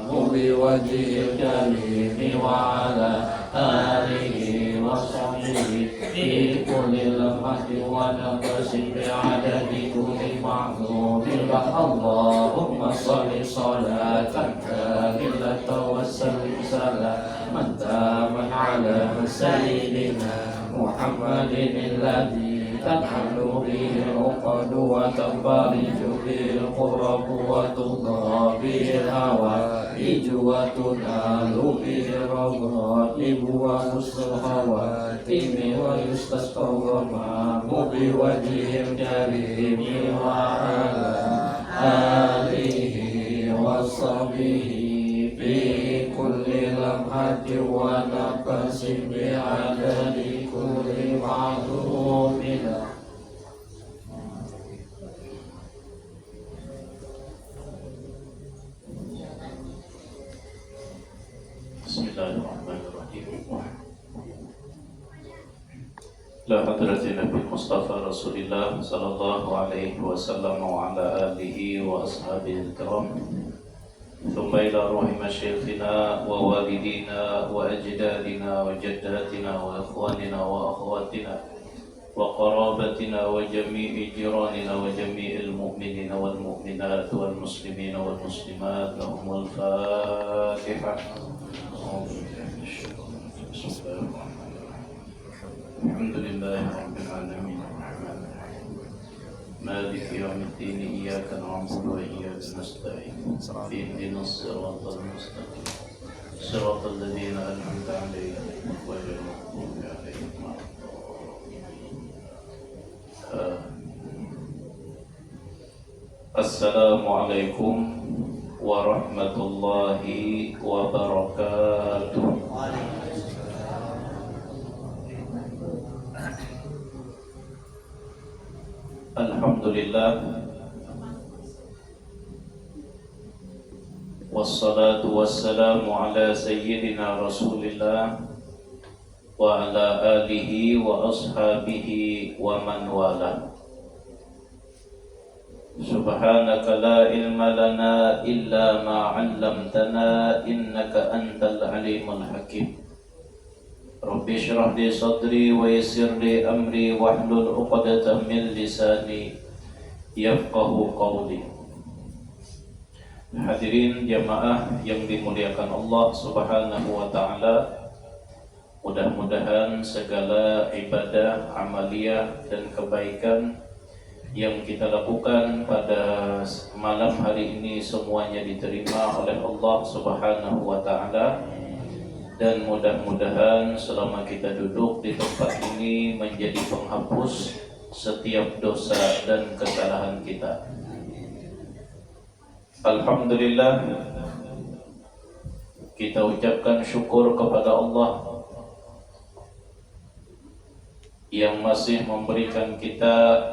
بوجه الكريم وعلى آله وصحبه في كل لمحة ونفس بعدد كل معلوم لك اللهم صل صلاة كاملة وسلم سلاما تاما على سيدنا محمد الذي تنحل به العقد وتنفرج به القرب وتضى به الهوائج وتنال به الرغائب وحسن الخواتم ويستسقى الغمام بوجه الكريم وعلى آله وصحبه في كل لمحة ونفس بعدد كل معلوم له. Bismillahirrahmanirrahim. La hadratin Nabi Mustafa Rasulillah sallallahu alaihi wasallam wa ala alihi wa ashabihi al-kiram. ثم إلى روح مشايخنا ووالدينا وأجدادنا وجداتنا وإخواننا وأخواتنا وقرابتنا وجميع جيراننا وجميع المؤمنين والمؤمنات والمسلمين والمسلمات لهم الفاتحة. الحمد لله رب العالمين مالك يوم الدين إياك نعبد وإياك نستعين اهدنا الصراط المستقيم صراط الذين أنعمت عليهم غير المغضوب عليهم ولا الضالين. السلام عليكم ورحمة الله وبركاته. Alhamdulillah wassalatu wassalamu ala sayyidina Rasulillah wa ala alihi wa ashabihi wa man wala. Subhanaka la ilma lana illa ma 'allamtana innaka antal alimul hakim. Rabbi shrah li sadri wa yassir li amri wahlul 'uqdatam min lisani yafqahu qawli. Hadirin jamaah yang dimuliakan Allah Subhanahu wa taala, mudah-mudahan segala ibadah, amaliyah dan kebaikan yang kita lakukan pada malam hari ini semuanya diterima oleh Allah Subhanahu wa taala. Dan mudah-mudahan selama kita duduk di tempat ini menjadi penghapus setiap dosa dan kesalahan kita. Alhamdulillah, kita ucapkan syukur kepada Allah yang masih memberikan kita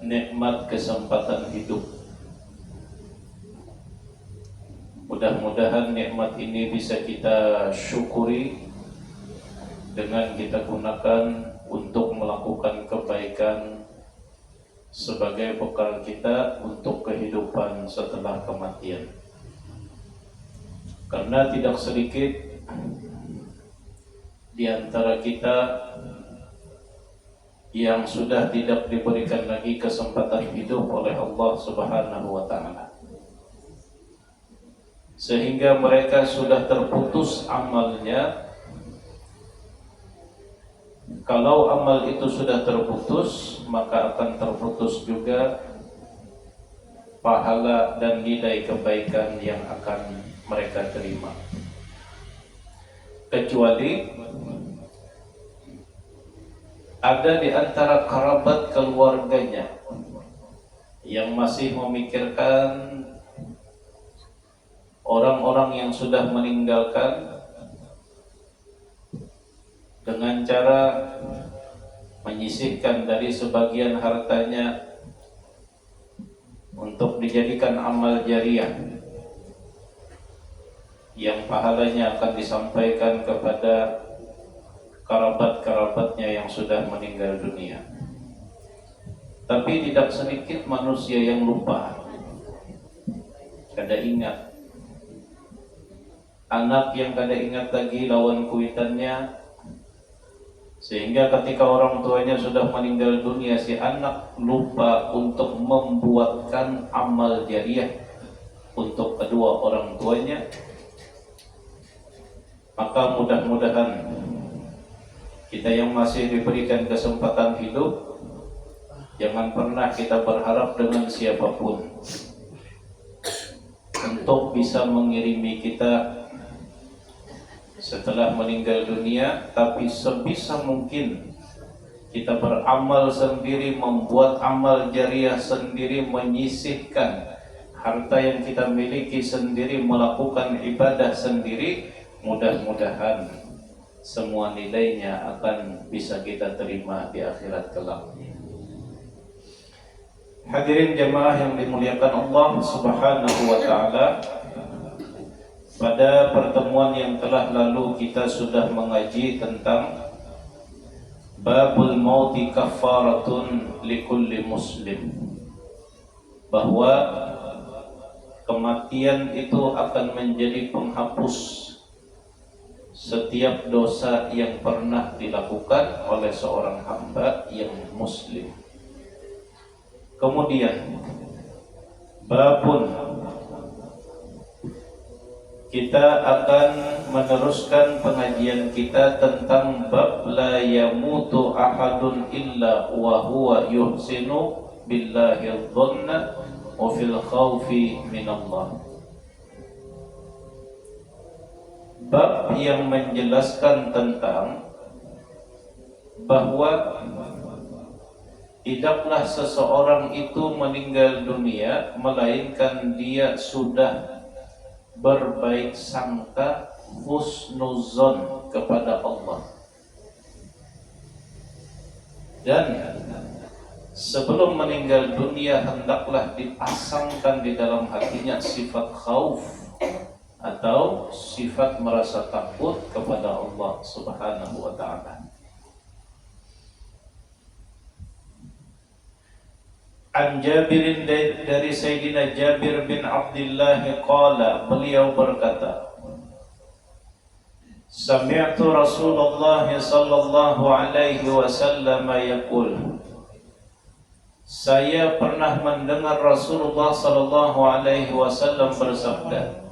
nikmat kesempatan hidup. Mudah-mudahan nikmat ini bisa kita syukuri dengan kita gunakan untuk melakukan kebaikan sebagai bekal kita untuk kehidupan setelah kematian. Karena tidak sedikit di antara kita yang sudah tidak diberikan lagi kesempatan hidup oleh Allah Subhanahu wa taala, sehingga mereka sudah terputus amalnya. Kalau amal itu sudah terputus, maka akan terputus juga pahala dan nilai kebaikan yang akan mereka terima. Kecuali ada di antara kerabat keluarganya yang masih memikirkan orang-orang yang sudah meninggalkan dengan cara menyisihkan dari sebagian hartanya untuk dijadikan amal jariah yang pahalanya akan disampaikan kepada kerabat-kerabatnya yang sudah meninggal dunia. Tapi tidak sedikit manusia yang lupa, kada ingat anak yang kada ingat lagi lawan kuitannya, sehingga ketika orang tuanya sudah meninggal dunia, si anak lupa untuk membuatkan amal jariah untuk kedua orang tuanya. Maka mudah-mudahan kita yang masih diberikan kesempatan hidup, jangan pernah kita berharap dengan siapapun untuk bisa mengirimi kita setelah meninggal dunia, tapi sebisa mungkin kita beramal sendiri, membuat amal jariah sendiri, menyisihkan harta yang kita miliki sendiri, melakukan ibadah sendiri. Mudah-mudahan semua nilainya akan bisa kita terima di akhirat kelak. Hadirin jamaah yang dimuliakan Allah Subhanahu wa taala, pada pertemuan yang telah lalu kita sudah mengaji tentang babul mauti kafaratun likulli muslim, bahwa kematian itu akan menjadi penghapus setiap dosa yang pernah dilakukan oleh seorang hamba yang muslim. Kemudian babun, kita akan meneruskan pengajian kita tentang bab la yamutu ahadun illa wa huwa yuhsinu billahi dhanna wa fil khawfi minallah. Bab yang menjelaskan tentang bahwa tidaklah seseorang itu meninggal dunia melainkan dia sudah berbaik sangka, husnuzon kepada Allah. Dan sebelum meninggal dunia hendaklah dipasangkan di dalam hatinya sifat khauf atau sifat merasa takut kepada Allah Subhanahu wa ta'ala. An Jabirin, dari Sayyidina Jabir bin Abdullah qala, beliau berkata, sami'tu Rasulullah sallallahu alaihi wasallam yaqul, saya pernah mendengar Rasulullah sallallahu alaihi wasallam bersabda,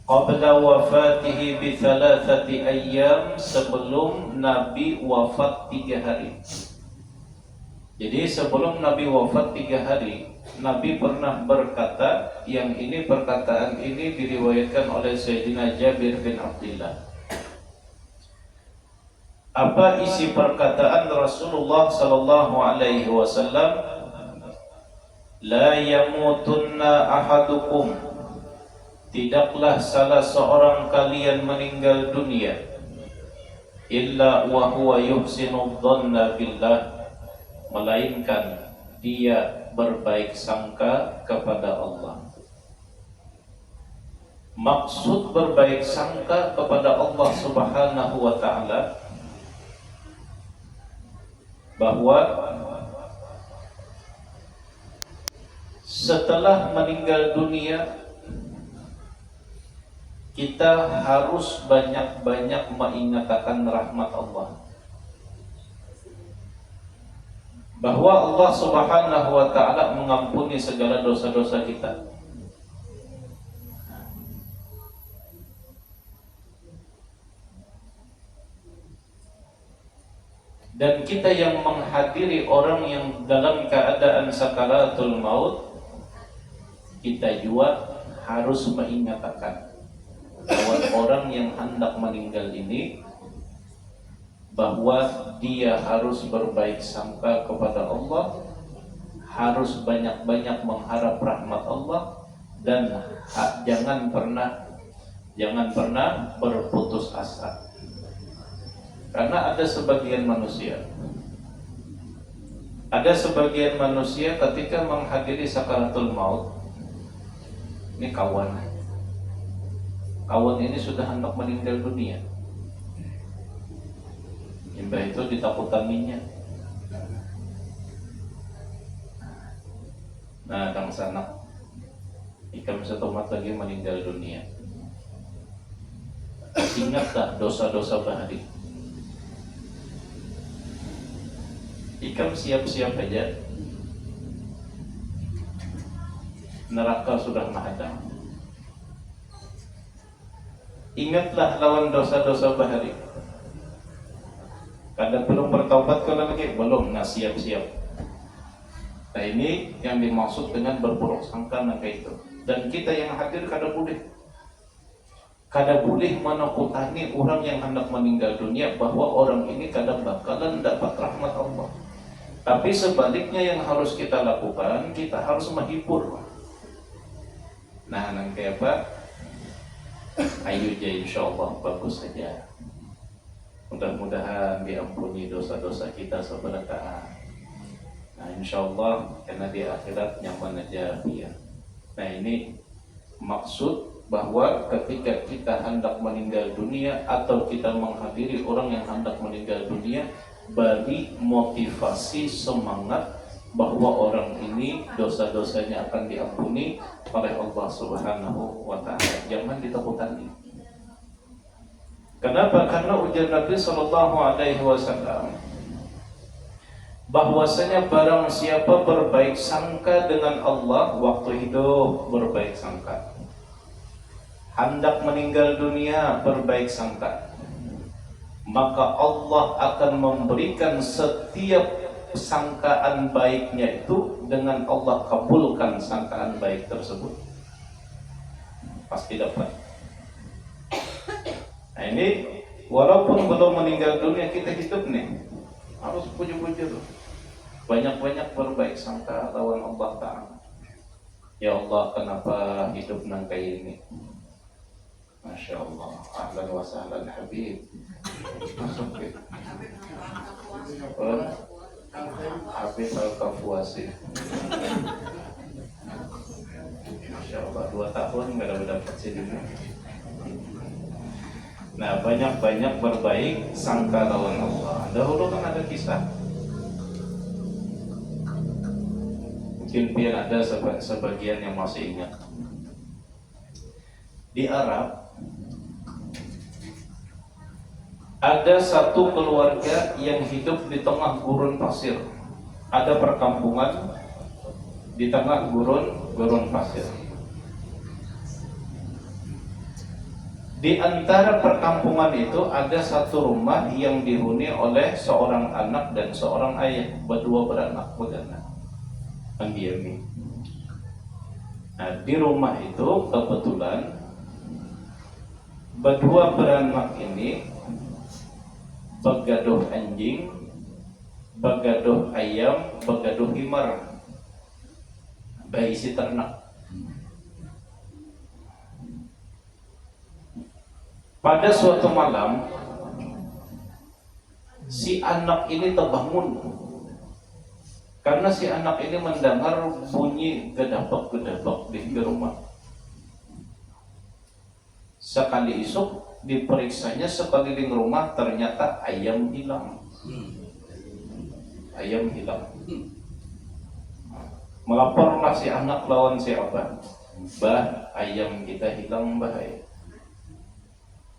qabla wafatihi bi thalathati ayyam, sebelum Nabi wafat 3 hari. Jadi sebelum Nabi wafat 3 hari, Nabi pernah berkata, yang ini perkataan ini diriwayatkan oleh Sayyidina Jabir bin Abdullah. Apa isi perkataan Rasulullah sallallahu alaihi wasallam? La yamutunna ahadukum, tidaklah salah seorang kalian meninggal dunia illa wa huwa yuhsinu dhanna billah, melainkan dia berbaik sangka kepada Allah. Maksud berbaik sangka kepada Allah Subhanahu wa ta'ala, bahwa setelah meninggal dunia kita harus banyak-banyak mengingatkan rahmat Allah, bahwa Allah Subhanahu wa ta'ala mengampuni segala dosa-dosa kita. Dan kita yang menghadiri orang yang dalam keadaan sakaratul maut, kita juga harus mengingatkan bahwa orang yang hendak meninggal ini, bahwa dia harus berbaik sangka kepada Allah, harus banyak-banyak mengharap rahmat Allah, dan jangan pernah berputus asa. Karena ada sebagian manusia ketika menghadiri sakaratul maut, ini kawan ini sudah hendak meninggal dunia, mbah itu ditakutaninya. Nah, kang sanak ikam setomat lagi meninggal dunia. Ingatlah dosa-dosa bahari. Ikam siap-siap aja, neraka sudah menghadang. Ingatlah lawan dosa-dosa bahari. Kadang belum bertaubat kalau lagi belum, nah siap-siap. Nah ini yang dimaksud dengan berburuk sangka kayak itu. Dan kita yang hadir kada boleh menakutani orang yang hendak meninggal dunia bahwa orang ini kadang bakalan dapat rahmat Allah. Tapi sebaliknya yang harus kita lakukan, kita harus menghibur. Nah nanti apa? Ayo aja insyaallah bagus saja. Mudah-mudahan diampuni dosa-dosa kita sebenarnya. Nah insyaallah karena di akhirat nyaman aja ya. Nah ini maksud bahwa ketika kita hendak meninggal dunia atau kita menghadiri orang yang hendak meninggal dunia, bagi motivasi semangat bahwa orang ini dosa-dosanya akan diampuni oleh Allah Subhanahu wa taala. Jangan ditakutani. Kenapa? Karena ujar Nabi sallallahu alaihi wasallam bahwasanya barang siapa berbaik sangka dengan Allah waktu hidup, berbaik sangka. Hendak meninggal dunia, berbaik sangka. Maka Allah akan memberikan setiap sangkaan baiknya itu dengan Allah kabulkan sangkaan baik tersebut. Pasti dapat. Nah ini walaupun belum meninggal dunia kita hidup nih, harus puji-puji tuh. Banyak-banyak berbaik sangka lawan Allah Ta'ala. Ya Allah, kenapa hidup nang kayak ini? Masya Allah, ahlan wa sahlan Habib. Masuk ke Habib Al-Kafuasi. Masya Allah, 2 tahun gak ada dapat sini. Nah, banyak-banyak berbaik sangka lawan Allah. Dahulu kan ada kisah. Mungkin biar ada sebagian yang masih ingat. Di Arab ada satu keluarga yang hidup di tengah gurun pasir. Ada perkampungan di tengah gurun pasir. Di antara perkampungan itu ada satu rumah yang dihuni oleh seorang anak dan seorang ayah, berdua beranak begana. Anggiami. Nah, di rumah itu kebetulan berdua beranak ini begaduh anjing, begaduh ayam, begaduh himar, berisi ternak. Pada suatu malam, si anak ini terbangun karena si anak ini mendengar bunyi gedapak-gedapak di rumah. Sekali esok diperiksanya sekeliling rumah, ternyata ayam hilang. Ayam hilang. Melaporlah si anak lawan si abah, "Bah, ayam kita hilang, bah."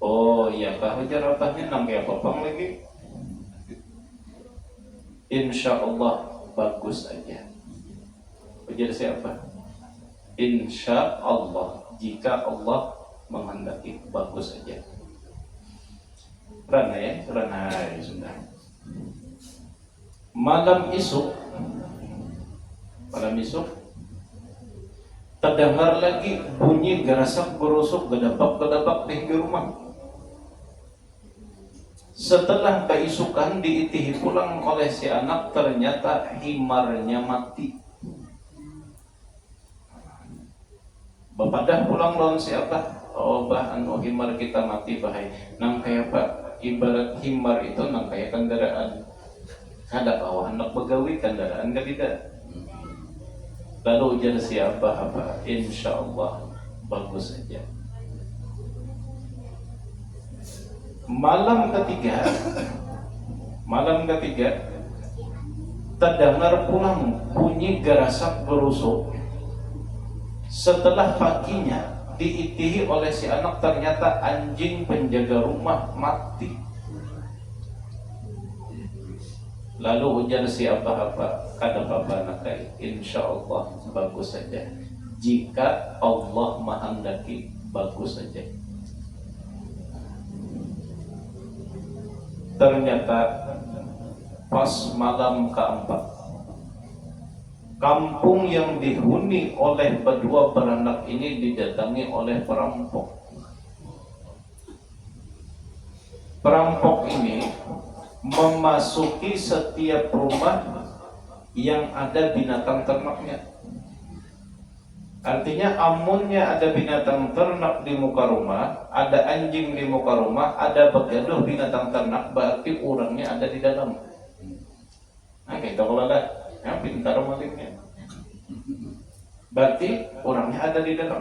"Oh iya kah?" Ujar abahnya, "Nangke apa-apa lagi?" "Insya Allah bagus aja." Ujar siapa? "Insya Allah, jika Allah menghendaki, bagus aja." Rana ya, sudah. Malam isuk terdengar lagi bunyi gerasak gerusuk, gedapak-gedapak di rumah. Setelah keisukan diitihi pulang oleh si anak, ternyata himarnya mati. Bapadah pulang lawan siapa? "Oh bah, himar kita mati bahaya." Nang kayak pak, ibarat himar itu nang kayak kendaraan. Kada bawa hendak begawi kendaraan kan tidak. Lalu ujar siapa apa? "Insya Allah bagus saja." Malam ketiga terdengar pulang bunyi gerasak gerusuk. Setelah paginya diitihi oleh si anak, ternyata anjing penjaga rumah mati. Lalu ujar si apa-apa, kata bapak nakai, insya Allah bagus saja. Jika Allah menghendaki, bagus saja. Ternyata pas malam keempat, kampung yang dihuni oleh kedua beranak ini didatangi oleh perampok. Perampok ini memasuki setiap rumah yang ada binatang ternaknya. Artinya amunnya ada binatang ternak di muka rumah, ada anjing di muka rumah, ada begaduh binatang ternak, berarti orangnya ada di dalam. Nah kita kalau ada, ya pintar malingnya. Berarti orangnya ada di dalam.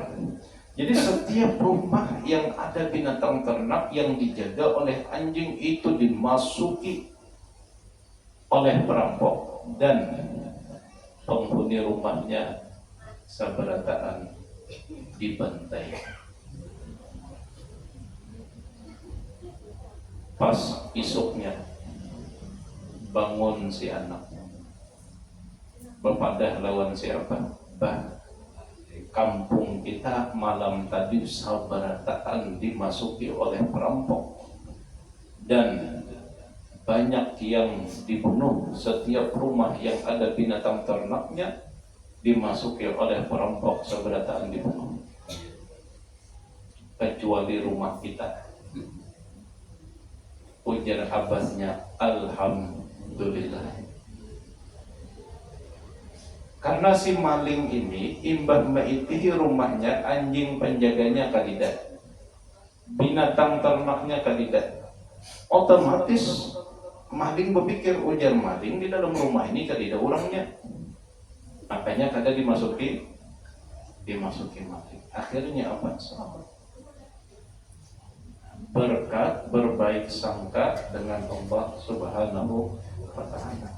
Jadi setiap rumah yang ada binatang ternak yang dijaga oleh anjing itu dimasuki oleh perampok dan penghuni rumahnya sabarataan dibantai. Pas isuknya bangun si anak, berpadah lawan siapa? Bah, kampung kita malam tadi sabarataan dimasuki oleh perampok dan banyak yang dibunuh. Setiap rumah yang ada binatang ternaknya dimasuki oleh perampok, sabarataan dibunuh, kecuali rumah kita. Ujar abasnya, alhamdulillah. Karena si maling ini imbah maitihi rumahnya, anjing penjaganya kadidat, binatang ternaknya kadidat, otomatis maling berpikir, ujar maling di dalam rumah ini kadidat orangnya, makanya kada dimasuki maling. Akhirnya apa? Selamat. Berkat berbaik sangka dengan Allah Subhanahu wa ta'ala.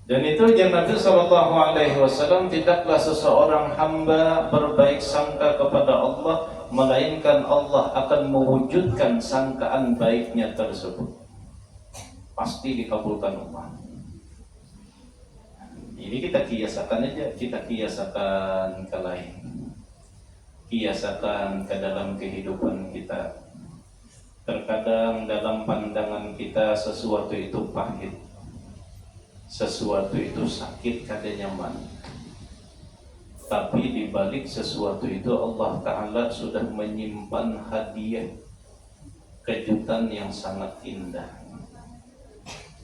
Dan itu yang Nabi SAW, tidaklah seseorang hamba berbaik sangka kepada Allah, melainkan Allah akan mewujudkan sangkaan baiknya tersebut. Pasti dikabulkan Allah. Ini kita kiasakan aja, kita kiasakan ke lain, kiasakan ke dalam kehidupan kita. Terkadang dalam pandangan kita sesuatu itu pahit, sesuatu itu sakit, kada nyaman. Tapi di balik sesuatu itu Allah Ta'ala sudah menyimpan hadiah, kejutan yang sangat indah.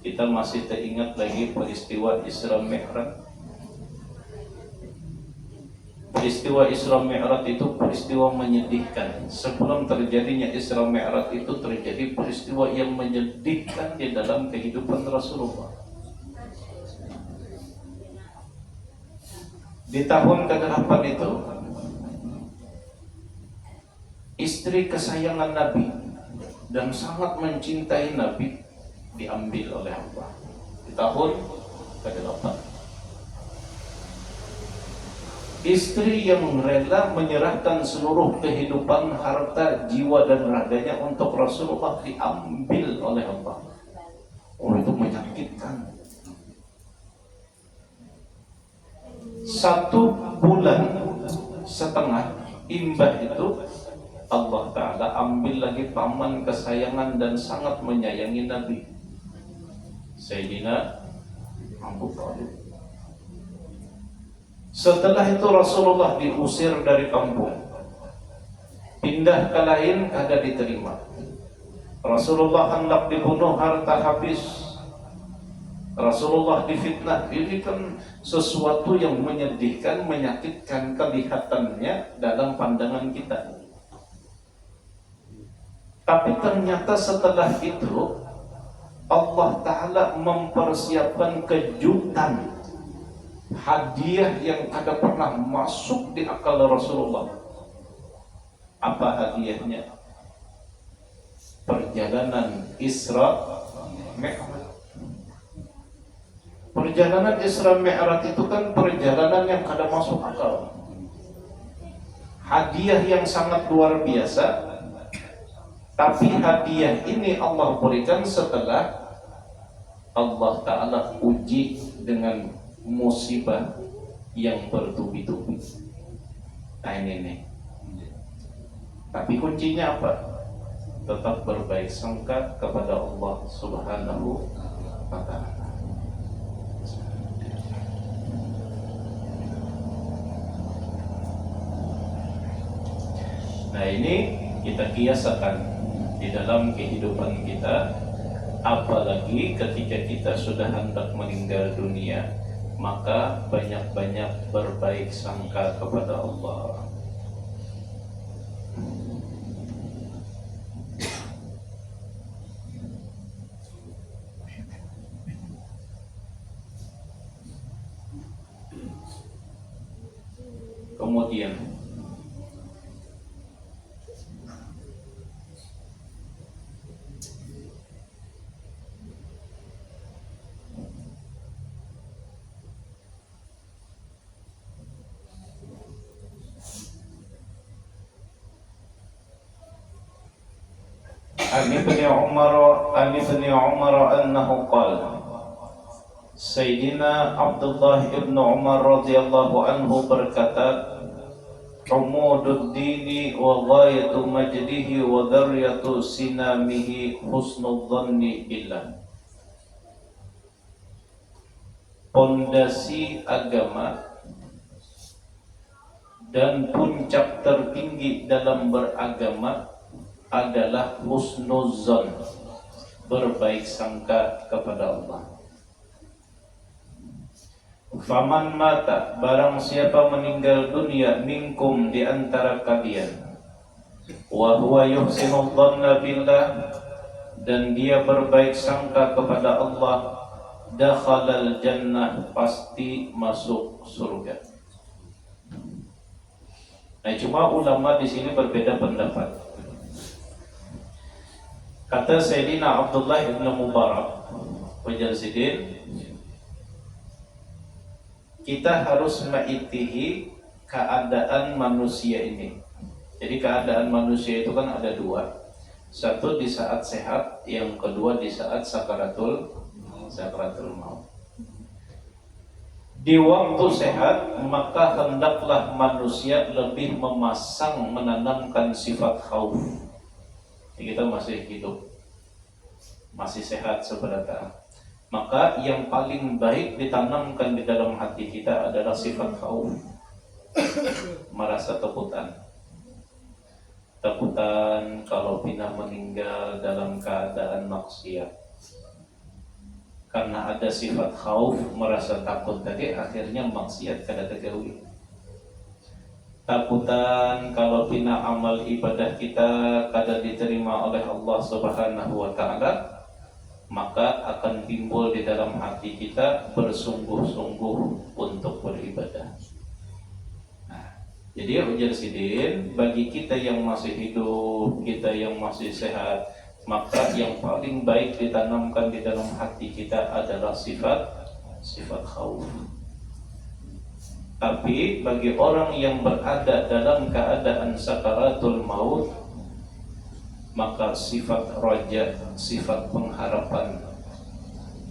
Kita masih teringat lagi peristiwa Isra Mi'raj. Peristiwa Isra Mi'raj itu peristiwa menyedihkan. Sebelum terjadinya Isra Mi'raj itu terjadi peristiwa yang menyedihkan di dalam kehidupan Rasulullah. Di tahun ke-8 itu, istri kesayangan Nabi dan sangat mencintai Nabi diambil oleh Allah. Di tahun ke-8, istri yang rela menyerahkan seluruh kehidupan, harta, jiwa dan raganya untuk Rasulullah diambil oleh Allah. Oh, itu menyakitkan. 1 bulan setengah imbah itu Allah Ta'ala ambil lagi paman kesayangan dan sangat menyayangi Nabi, Sayyidina Abu Thalib. Setelah itu Rasulullah diusir dari kampung, pindah ke lain, kada diterima. Rasulullah hendak dibunuh, harta habis. Rasulullah difitnah. Ini kan sesuatu yang menyedihkan, menyakitkan kelihatannya dalam pandangan kita. Tapi ternyata setelah itu Allah Ta'ala mempersiapkan kejutan, hadiah yang kada pernah masuk di akal Rasulullah. Apa hadiahnya? Perjalanan Isra Mi'raj. Perjalanan Isra Mi'raj itu kan perjalanan yang kada masuk akal. hadiah yang sangat luar biasa. Tapi hadiah ini Allah berikan setelah Allah Ta'ala uji dengan musibah yang bertubi-tubi. Nah ini nih. Tapi kuncinya apa? Tetap berbaik sangka kepada Allah Subhanahu wa Ta'ala. Nah ini kita kiasakan di dalam kehidupan kita, apalagi ketika kita sudah hendak meninggal dunia, maka banyak-banyak berbaik sangka kepada Allah. Kemudian عن ابن عمر أنه قال Sayyidina Abdullah ibn Umar radhiyallahu anhu berkata, Umudud dini wa ghayatu majdihi wa dharyatu sinamihi husnul dhanni billah. Pondasi agama dan puncak tertinggi dalam beragama adalah husnuzan, berbaik sangka kepada Allah. Faman mata, barang siapa meninggal dunia minkum di antara kalian, wa huwa yuhsinu dhanna billah, dan dia berbaik sangka kepada Allah, dakhalal jannah, pasti masuk surga. Nah, cuma ulama di sini berbeda pendapat. Kata Sayyidina Abdullah ibn Mubarak Wajalsidin, kita harus mengitihi keadaan manusia ini. Jadi keadaan manusia itu kan ada dua. Satu di saat sehat, yang kedua di saat sakaratul maut. Di waktu sehat, maka hendaklah manusia lebih menanamkan sifat khauf. Jadi kita masih hidup, masih sehat sebenarnya. Maka yang paling baik ditanamkan di dalam hati kita adalah sifat khauf, merasa takutan kalau pina meninggal dalam keadaan maksiat. Karena ada sifat khauf, merasa takut tadi, akhirnya maksiat kada tergawi. Takutan kalau pina amal ibadah kita kada diterima oleh Allah Subhanahu wa Ta'ala, maka akan timbul di dalam hati kita bersungguh-sungguh untuk beribadah. Nah, jadi ujar sidin, bagi kita yang masih hidup, kita yang masih sehat, maka yang paling baik ditanamkan di dalam hati kita adalah sifat khauf. Tapi bagi orang yang berada dalam keadaan sakaratul maut, maka sifat raja, sifat pengharapan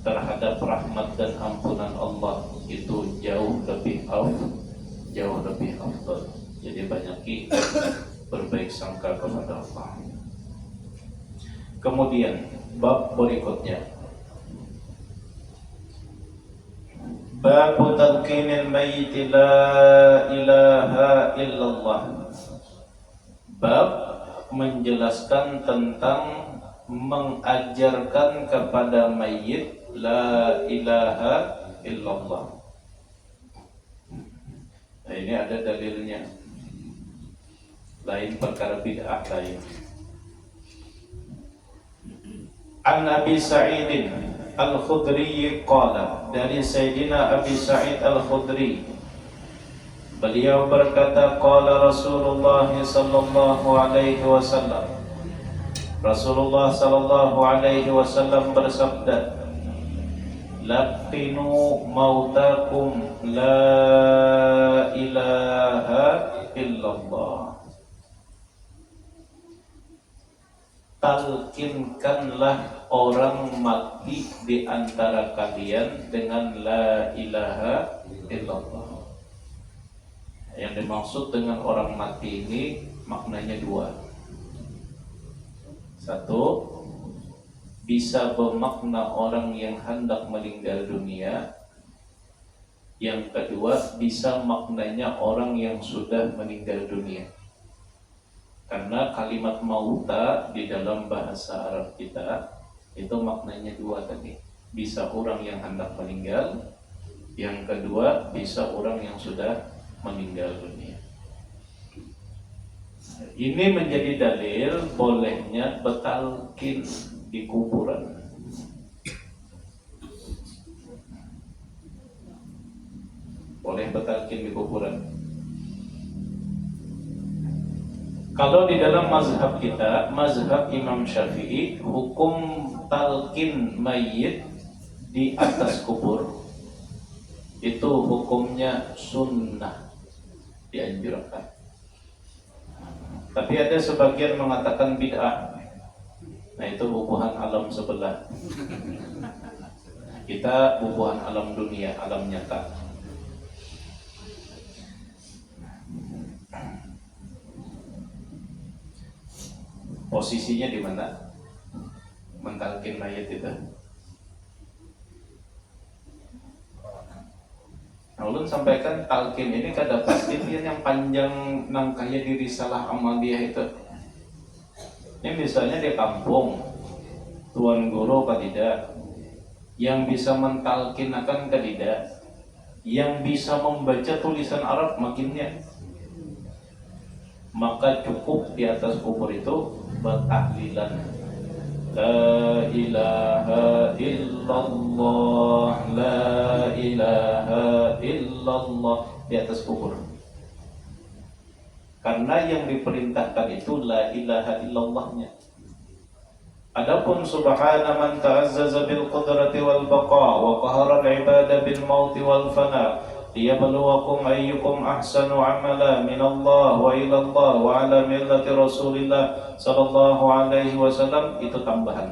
terhadap rahmat dan ampunan Allah itu jauh lebih afdal. Jadi banyak berbaik sangka kepada Allah. Kemudian bab berikutnya, bab talqinil mayyit la ilaha illallah. Bab menjelaskan tentang mengajarkan kepada mayit la ilaha illallah. Nah, ini ada dalilnya. Lain perkara bid'ah lain. An Abi Sa'id Al-Khudri qala, dari Sayyidina Abi Sa'id Al-Khudri, beliau berkata, qala Rasulullah sallallahu alaihi wasallam, Rasulullah sallallahu alaihi wasallam bersabda, laqinu mautakum la ilaha illallah. Talkinkanlah orang mati di antara kalian dengan la ilaha illallah. Yang dimaksud dengan orang mati ini maknanya dua. Satu, bisa bermakna orang yang hendak meninggal dunia. Yang kedua, bisa maknanya orang yang sudah meninggal dunia. Karena kalimat mauta di dalam bahasa Arab kita itu maknanya dua tadi. Bisa orang yang hendak meninggal, yang kedua bisa orang yang sudah meninggal dunia. Ini menjadi dalil bolehnya bertalqin di kuburan. Boleh bertalqin di kuburan. Kalau di dalam mazhab kita, mazhab Imam Syafi'i, hukum talqin mayit di atas kubur itu hukumnya sunnah, dianjurkan. Tapi ada sebagian mengatakan bid'ah. Nah itu bubuhan alam sebelah. Kita bubuhan alam dunia, alam nyata. Posisinya di mana? Mentalkin mayat itu. Nah, ulun sampaikan talqin ini kada pasti dia yang panjang nang kaya di risalah Amaliyah itu. Ini misalnya di kampung, tuan guru tidak, yang bisa mentalkinakan tidak, yang bisa membaca tulisan Arab makinnya. Maka cukup di atas kubur itu bertahlilan la ilaha illallah, la ilaha illallah di atas kubur. Karena yang diperintahkan itu la ilaha illallahnya. Adapun subhana man ta'azzaza bil qudrati wal baqa wa qahara al ibada bil mauti wal fana liyabluwakum ayyukum ahsanu amala minallah wa ilallah wa ala millati rasulillah sallallahu alaihi wasallam, itu tambahan.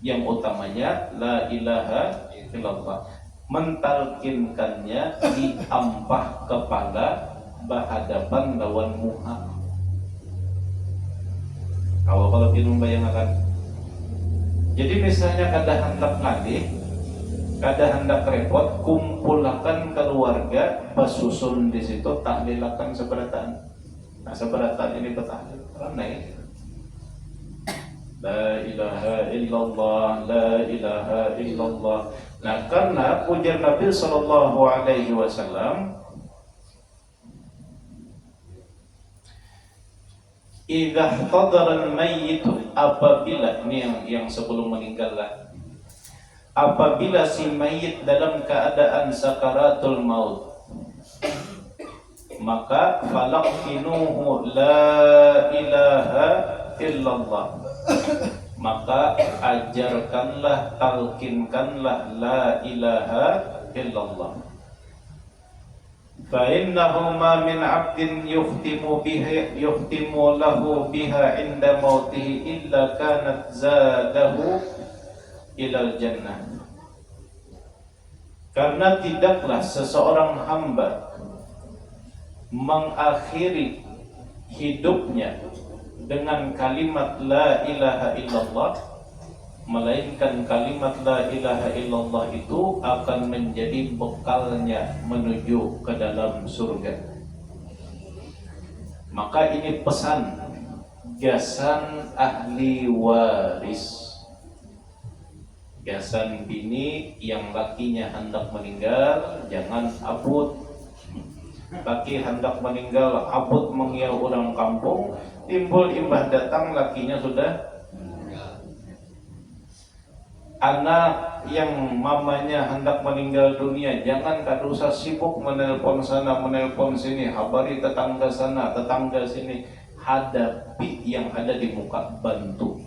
Yang utamanya la ilaha illallah. Mentalkinkannya di ampah kepala berhadapan lawan muha. Kalau kita membayangkan, jadi misalnya kada hendak ngalih, kada hendak repot, kumpulkan keluarga, basusun di situ, tahlilakan seberatan. Nah seberatan ini bertahlil, ramai. La ilaha illallah, la ilaha illallah. Nah karena ujar Nabi sallallahu alaihi wasallam, idza hadara al-mayyit, apabila ini yang sebelum meninggal lah, apabila si mayit dalam keadaan sakaratul maut, maka falaqtinuhu la ilaha illallah, maka ajarkanlah, talkinkanlah la ilaha illallah. Fa innahu ma min 'abdin yuhtimu lahu biha 'inda mautihi illa kanat zadahu ilal jannah. Karena tidaklah seseorang hamba mengakhiri hidupnya dengan kalimat la ilaha illallah, melainkan kalimat la ilaha illallah itu akan menjadi bekalnya menuju ke dalam surga. Maka ini pesan gasan ahli waris. Gasan bini yang lakinya hendak meninggal, jangan abut. Laki hendak meninggal, abut mengiau orang kampung, timbul imbah datang, lakinya sudah. Anak yang mamanya hendak meninggal dunia, jangan kada usah sibuk menelpon sana, menelpon sini, habari tetangga sana, tetangga sini. Hadapi yang ada di muka, bantu.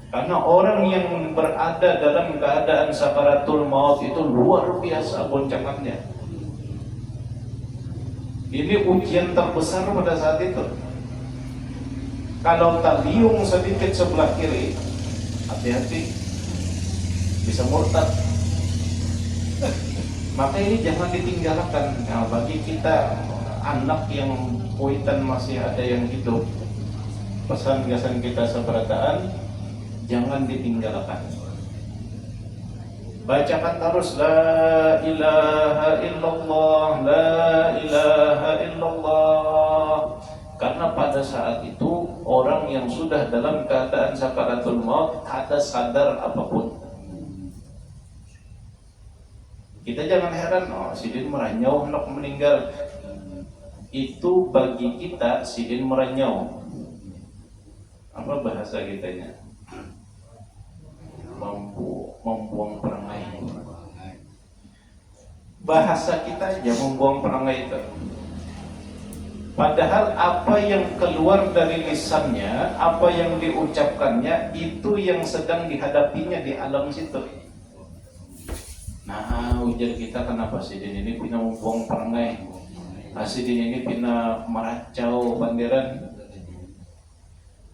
Karena orang yang berada dalam keadaan sakaratul maut itu luar biasa goncangannya. Ini ujian terbesar pada saat itu. Kalau terliung sedikit sebelah kiri, hati-hati, bisa murtad. Maka ini jangan ditinggalkan. Nah, bagi kita anak yang kuitan masih ada yang hidup, pesan-pesan kita seberataan, jangan ditinggalkan. Bacakan terus la ilaha illallah, la ilaha illallah. Karena pada saat itu orang yang sudah dalam keadaan sakaratul maut tak ada sadar apapun. Kita jangan heran, oh sidin meranyau hendak meninggal. Itu bagi kita sidin meranyau. Apa bahasa kitanya? Membuang perangai. Bahasa kita aja membuang perangai itu. Padahal apa yang keluar dari lisannya, apa yang diucapkannya, itu yang sedang dihadapinya di alam situ. Nah, ujar kita kenapa sidin ini pina membuang perangai, sidin ini pina meracau panderan.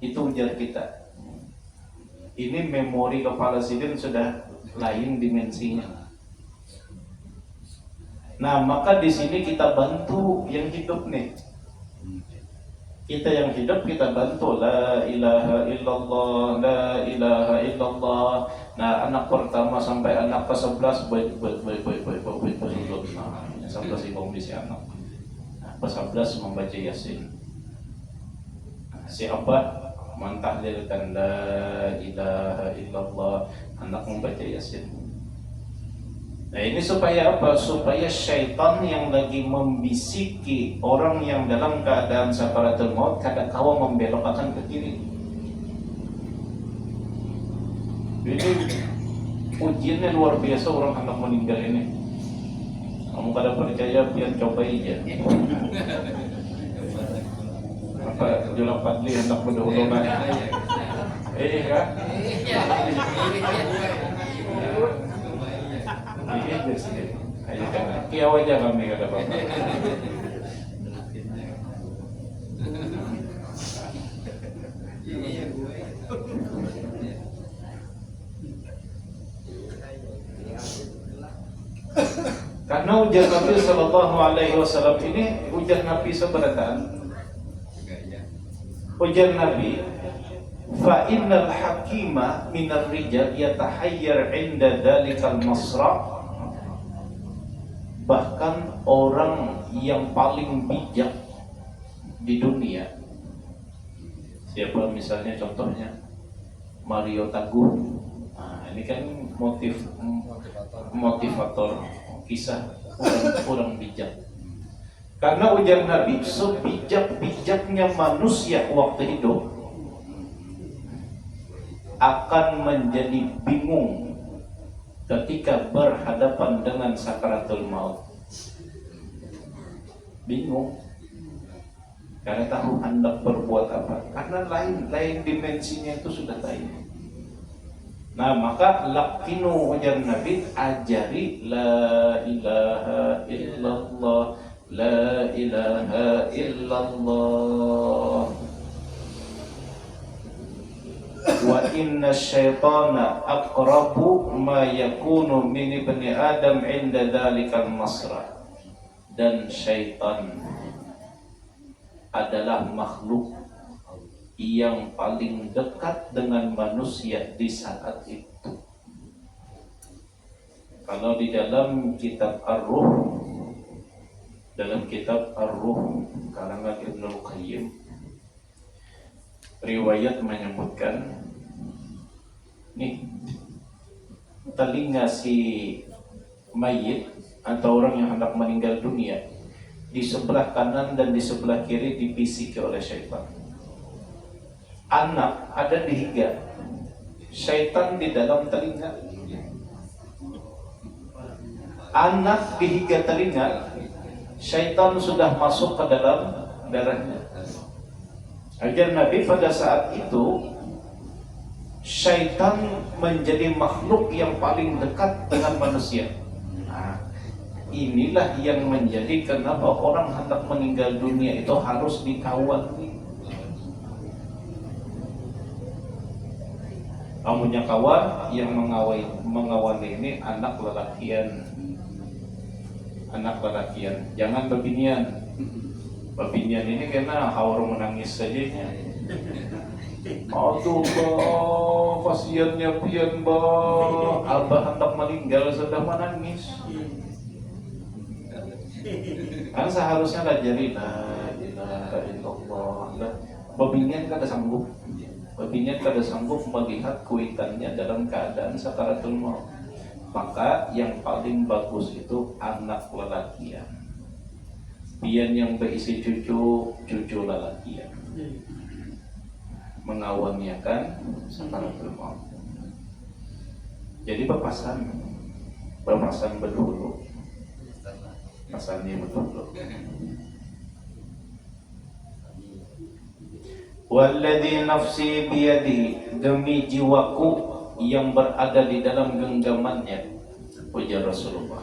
Itu ujar kita. Ini memori kepala sidin sudah lain dimensinya. Nah, maka di sini kita bantu yang hidup nih. Kita yang hidup kita bantu la ilaha illallah, la ilaha illallah. Nah, anak pertama sampai anak ke-11 baik sampai si kondisi anak. Nah, ke-11 membaca Yasin. Nah, si Abah mentahlilkan la ilaha illallah, anak membaca Yasin. Nah, ini supaya apa? Supaya syaitan yang lagi membisiki orang yang dalam keadaan sakaratul maut kadang-kala membelokkan ke kiri. Ini ujiannya luar biasa orang hendak meninggal ini. Kamu kada percaya, biar coba aja. Apa Jolak Fadli hendak berdahuluan? Kan? Ini sih, kiau aja kami kata bapak. Karena ujar Nabi Sallallahu Alaihi Wasallam ini ujar Nabi seberataan. Ujar Nabi, fa innal hakima minar rijal yatahayyar inda dalikal masra'. Bahkan orang yang paling bijak di dunia, siapa misalnya contohnya Mario Teguh. Nah, ini kan motivator kisah orang bijak. Karena ujar Nabi, sebijak-bijaknya manusia waktu hidup akan menjadi bingung ketika berhadapan dengan sakaratul maut. Bingung karena tahu hendak berbuat apa, karena lain dimensinya itu sudah lain. Nah, maka lakinu ujar Nabi, ajari la ilaha illallah, la ilaha illallah. Wa inna syaitana aqrabu ma yakunu min ibni Adam inda dhalikal masra. Dan syaitan adalah makhluk yang paling dekat dengan manusia di saat itu. Kalau di dalam kitab Ar-Ruh, karangan Ibnul Qayyim, riwayat menyebutkan nih, telinga si mayit atau orang yang hendak meninggal dunia di sebelah kanan dan di sebelah kiri dibisiki oleh syaitan. Anak ada di higa, syaitan di dalam telinga. Anak di higa telinga, syaitan sudah masuk ke dalam darahnya. Ajar Nabi pada saat itu syaitan menjadi makhluk yang paling dekat dengan manusia. Nah, inilah yang menjadi kenapa orang hendak meninggal dunia itu harus dikawal. Amunya kawan yang mengawal ini anak lelakian, jangan babinian. Babinian ini karena haur menangis saja. Aduh, pasiennya pian abah hendak meninggal sudah menangis. Kan seharusnya lajari la ilaha illallah. Babinian kada sanggup. Babinian kada sanggup melihat kuitannya dalam keadaan sakaratul maut. Maka yang paling bagus itu anak lelakian. Pian yang berisi cucu lelakian. Mengawalnya sakaratul maut. Jadi berpasan berdulu. Pasannya betul. Walladzi nafsi biyadi, demi jiwaku yang berada di dalam genggamannya, ujar Rasulullah.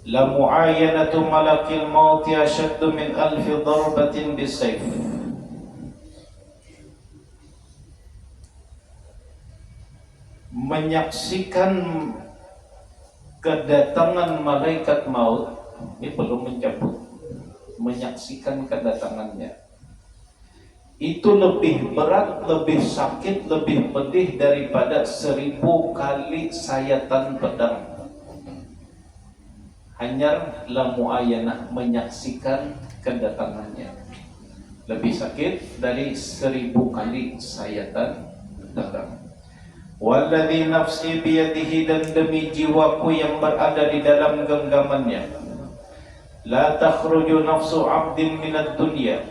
La mu'ayanatu malakil maut ashaddu min alfi darbatin bisayf. Menyaksikan kedatangan malaikat maut ini belum mencabut, menyaksikan kedatangannya itu lebih berat, lebih sakit, lebih pedih daripada 1000 kali sayatan pedang. Hanya la muayanah, menyaksikan kedatangannya lebih sakit dari 1000 kali sayatan pedang. Walladzi nafsi biyadihi, dan demi jiwaku yang berada di dalam genggamannya, la takhruju nafsu 'abdin minad dunya,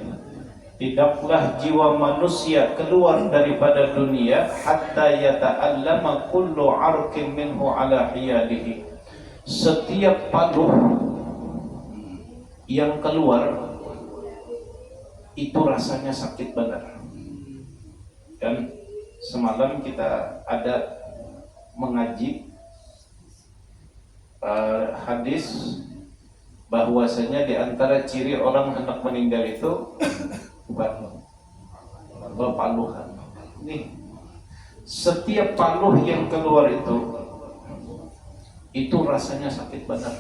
tidaklah jiwa manusia keluar daripada dunia hatta yata'allama kullu 'arqin minhu 'ala hiyalihi. Setiap paluh yang keluar itu rasanya sakit benar. Dan semalam kita ada mengaji hadis bahwasanya di antara ciri orang hendak meninggal itu berpaluhan. Nih, setiap paluh yang keluar itu rasanya sakit benar.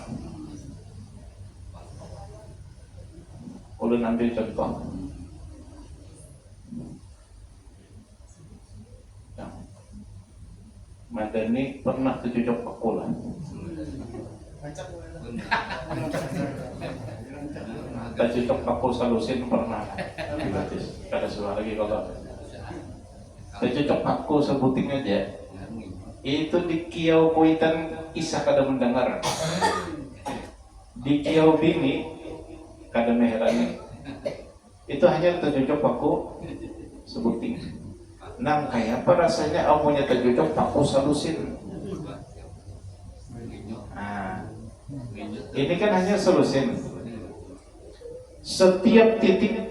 Ulun ambil contoh. Madani pernah tercocok pakulah. Tercocok pakul salusin pernah. Kada suara lagi kalau tercocok pakul sebuting aja. Itu di Kiau Kuitan kisah kada mendengar. Di Kiau Bini kada meherani. Itu hanya tercocok pakul sebuting. Nang kayak apa rasanya amunya tercocok paku salusin. Nah, ini kan hanya salusin. Setiap titik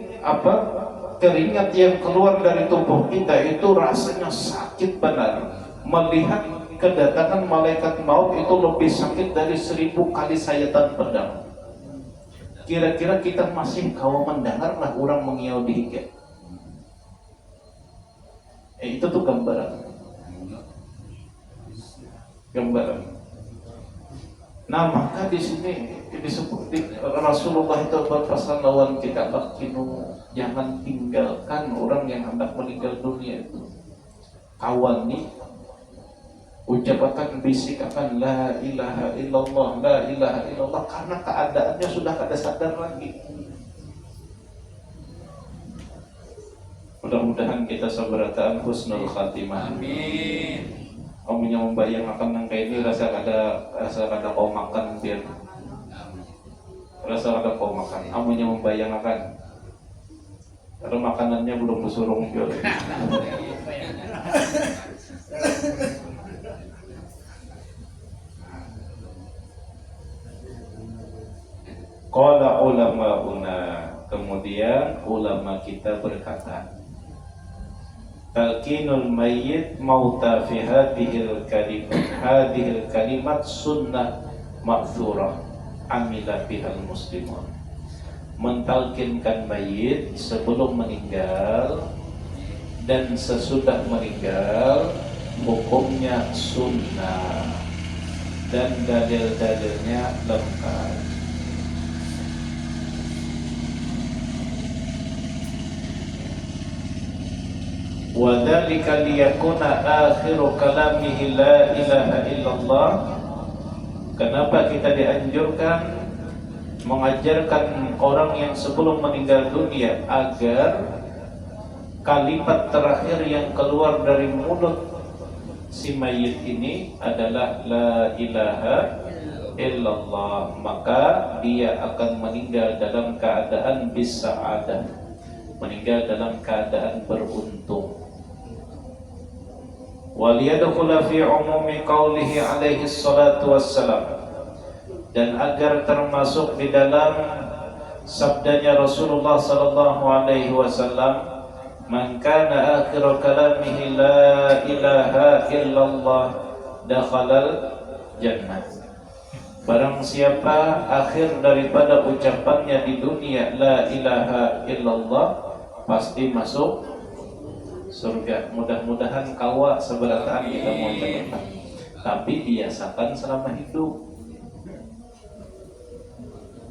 keringat yang keluar dari tubuh kita itu rasanya sakit benar. Melihat kedatangan malaikat maut itu lebih sakit dari 1000 kali sayatan pedang. Kira-kira kita masih kau mendengarlah orang mengiau dihiket. Itu tuh gambaran. Nah, maka di sini disebut Rasulullah itu berpesan lawan kita, bakinu, jangan tinggalkan orang yang hendak meninggal dunia itu. Kawani ucapkan bisikakan la ilaha illallah, la ilaha illallah, karena keadaannya sudah kada sadar lagi. Mudah-mudahan kita sabarataan husnul khatimah. Amin. Amunya membayangkan nang kayak ini rasa kada kau makan biar. Rasa kada kau makan. Amunya membayangkan. Karena makanannya belum bersurung biar. Qala ulama'una, kemudian ulama kita berkata, talqinul mayyit mauta fi hadhil kalimat sunnah ma'thurah amila bihal muslimun. Mentalkinkan mayit sebelum meninggal dan sesudah meninggal hukumnya sunnah dan dalil-dalilnya lengkap. Wa dzalika liyakuna akhiru kalamihi la ilaha illallah. Kenapa kita dianjurkan mengajarkan orang yang sebelum meninggal dunia agar kalimat terakhir yang keluar dari mulut si mayit ini adalah la ilaha illallah, maka dia akan meninggal dalam keadaan bisa'adah, meninggal dalam keadaan beruntung. Waliyadkhula fi umumi qaulihi alaihi salatu wassalam, dan agar termasuk di dalam sabdanya Rasulullah sallallahu alaihi wasallam, man kana akhiru kalamihi la ilaha illallah dakhalal jannah. Barang siapa akhir daripada ucapannya di dunia la ilaha illallah, pasti masuk surga. Mudah-mudahan kawa seberataan kita mau mengucapkan, tapi biasakan selama hidup,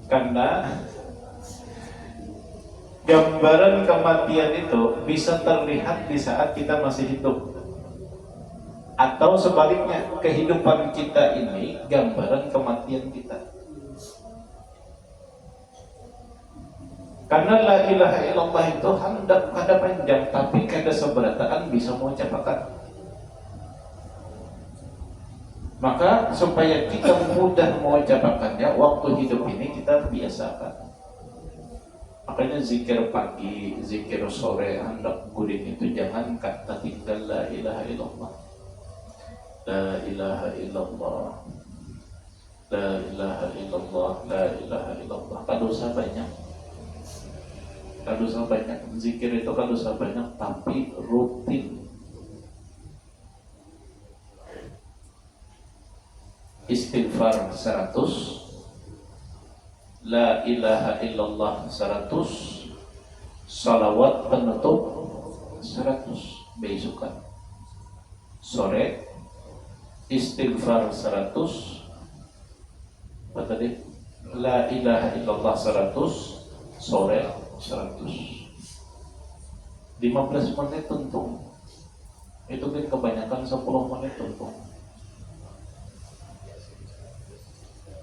karena gambaran kematian itu bisa terlihat di saat kita masih hidup, atau sebaliknya kehidupan kita ini gambaran kematian kita. Karena la ilaha illallah itu hendak kada panjang, tapi kada seberataan bisa mengucapkan. Maka supaya kita mudah mengucapkannya waktu hidup ini kita biasakan. Makanya zikir pagi, zikir sore, hendak gudin itu jangan kata tinggal la ilaha illallah. La ilaha illallah. La ilaha illallah. La ilaha illallah. Kadosa banyak. Kadosa banyak. Zikir itu kadosa banyak, tapi rutin. Istighfar 100, la ilaha illallah 100, salawat penutup 100 besukan. Sore istighfar 100, apa tadi? La ilaha illallah 100, sore 100. 15 menit untung. Itu kan kebanyakan 10 menit untung.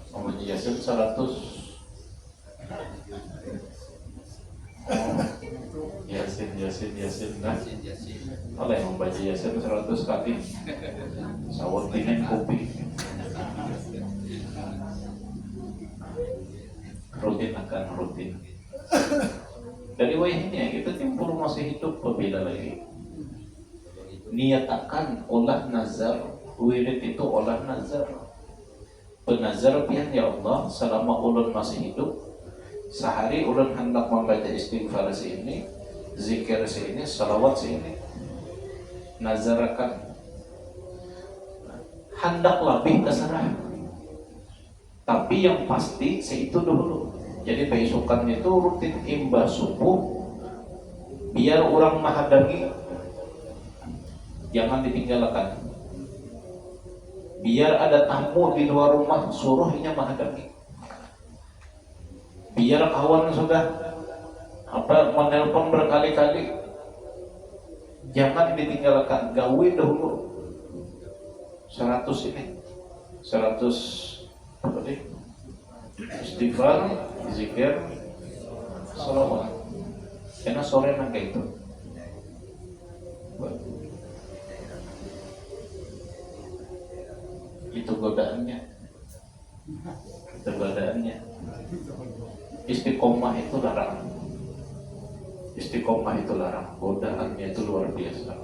Membaca Yasin 100. Yasin. Nah, oleh membaca Yasin 100 kali. Sawat dingin kopi. Rutin. Dari wahnya kita timbul masih hidup, berbeda lagi. Niatakan olah nazar, wirid itu olah nazar. Penazar pian ya Allah, selama ulun masih hidup, sehari ulun hendak membaca istighfar ini, zikir ini, salawat ini. Nazarakan hendak lebih terserah. Tapi yang pasti seitu dulu. Jadi besokan itu rutin imbah subuh, biar orang menghadapi, jangan ditinggalkan. Biar ada tamu di luar rumah, suruhnya menghadapi. Biar kawan sudah menelpon berkali-kali, jangan ditinggalkan, gawe dahulu. 100 ini, 100 apa nih? Istighfar, zikir, salawat. Karena sore nangka itu. Itu godaannya. Istiqomah itu larang. Godaannya itu luar biasa.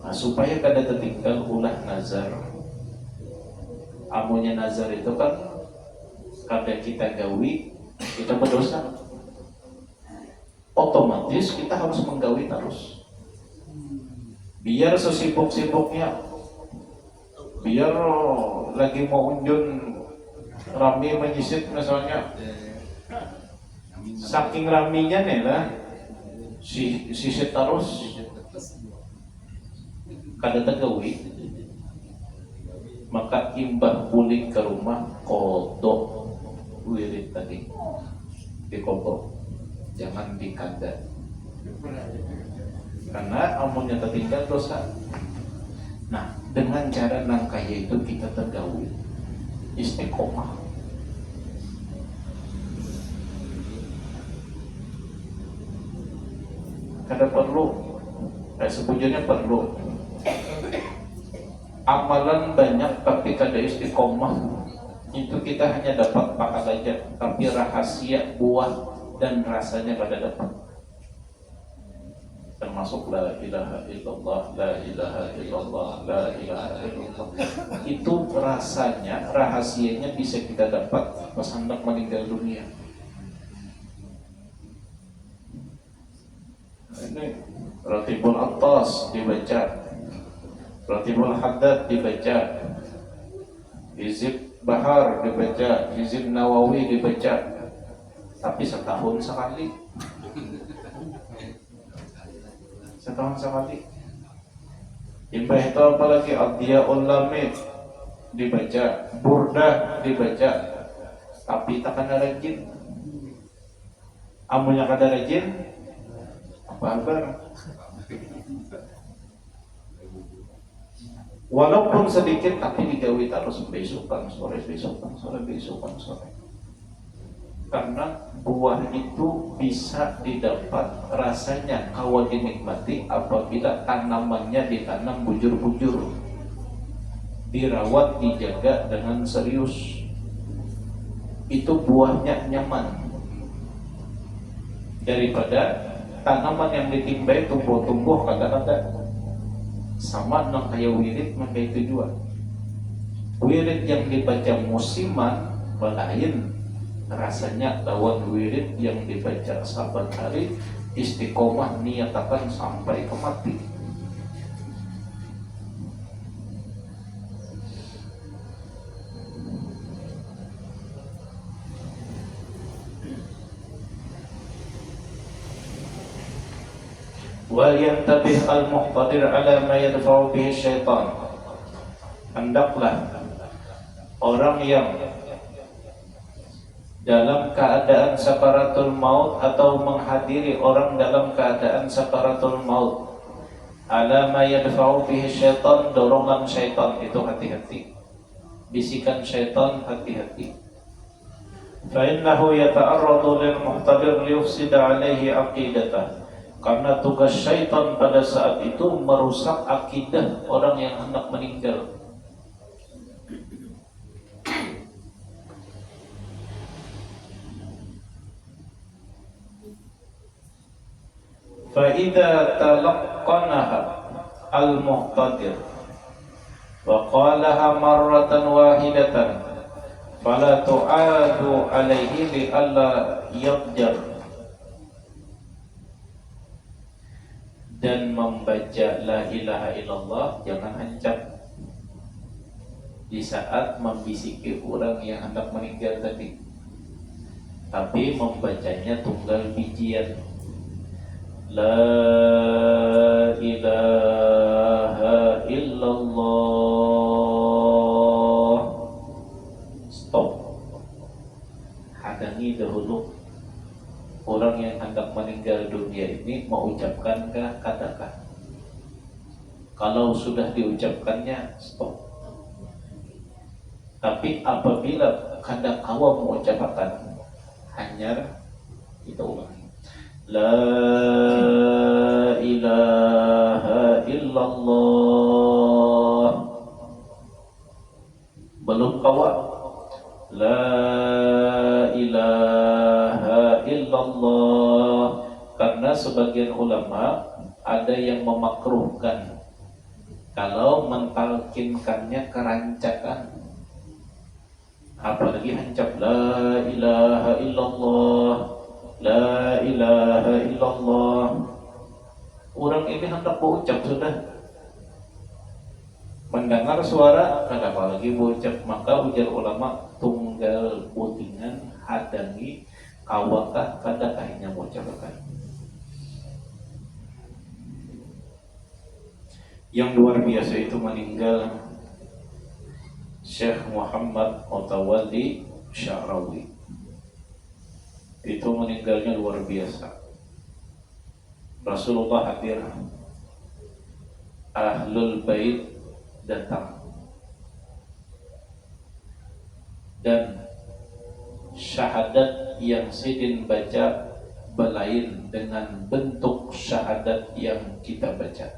Nah, supaya kada tertinggal ulah nazar. Amunya nazar itu kan kada kita gawi, kita berdosa. Otomatis kita harus menggawi terus. Biar sesibuk-sibuknya Biar lagi mau unjun rame menyisit misalnya, saking raminya nih lah sisit terus kada tegawi, maka imbah pulik ke rumah kodok wirid tadi dikodok, jangan dikanda, karena amunnya tertinggal dosa. Nah, dengan cara nangkaya itu kita tergawi istiqomah. Kada perlu, sebujurnya perlu amalan banyak tapi kada istiqomah. Itu kita hanya dapat pakai saja, tapi rahasia buah dan rasanya kada dapat. Termasuk la ilaha illallah, la ilaha illallah, la ilaha illallah. Itu rasanya, rahasianya bisa kita dapat pas hendak meninggal dunia. Ini Ratibul Attas dibaca, Ratibul Haddad dibaca, Hizib Bahar dibaca, Hizib Nawawi dibaca, tapi setahun sekali. Setahun sekali. Imbah itu apalagi Adhiyaul Lamid dibaca, Burdah dibaca, tapi tak ada rajin. Amunnya kada rajin, apa kabar? Walaupun sedikit tapi digawi terus besokan sore, besokan sore, besokan sore. Karena buah itu bisa didapat rasanya kawan dinikmati apabila tanamannya ditanam bujur-bujur, dirawat, dijaga dengan serius. Itu buahnya nyaman daripada tanaman yang ditimbai tumbuh-tumbuh kadang-kadang. Sama nang kayak wirid maka itu juga. Wirid yang dibaca musiman balain rasanya lawan wirid yang dibaca saban hari istiqomah niatakan sampai ke mati. Wal yantabih al-muqtadir ala ma yadfa'u bihi syaitan. Hendaklah orang yang dalam keadaan sakaratul maut atau menghadiri orang dalam keadaan sakaratul maut, ala ma yadfa'u bihi syaitan, dorongan syaitan itu hati-hati, bisikan syaitan hati-hati. Fa innahu yata'arradu lil muhtadir liyufsida alaihi aqidatah, karena tugas syaitan pada saat itu merusak akidah orang yang hendak meninggal. فإذا تلقنها المقتدر وقالها مرة واحدة فلا تعاد عليه لئلا يضجر. Dan membaca la ilaha illallah jangan hancap di saat membisiki orang yang hendak meninggal tadi, tapi membacanya tunggal bijian. La ilaha illallah. Stop. Hadangi dahulu orang yang hendak meninggal dunia ini mengucapkan kata-kata. Kalau sudah diucapkannya, stop. Tapi apabila hendak awam mengucapkan, hanyar kita ulangi. La ilaha illallah. Belum kawat. La ilaha illallah. Karena sebagian ulama ada yang memakruhkan kalau mentalkinkannya kerancakan, apalagi hancap la ilaha illallah, la ilaha illallah. Orang ini hendak berucap sudah, mendengar suara kada lagi bocap, maka ujar ulama tunggal putingan hadangi kawakah kada kahinya bocap kan. Yang luar biasa itu meninggal Syekh Muhammad Mutawalli Sya'rawi. Itu meninggalnya luar biasa. Rasulullah hadir, Ahlul Bait datang, dan syahadat yang Sidin baca berlain dengan bentuk syahadat yang kita baca.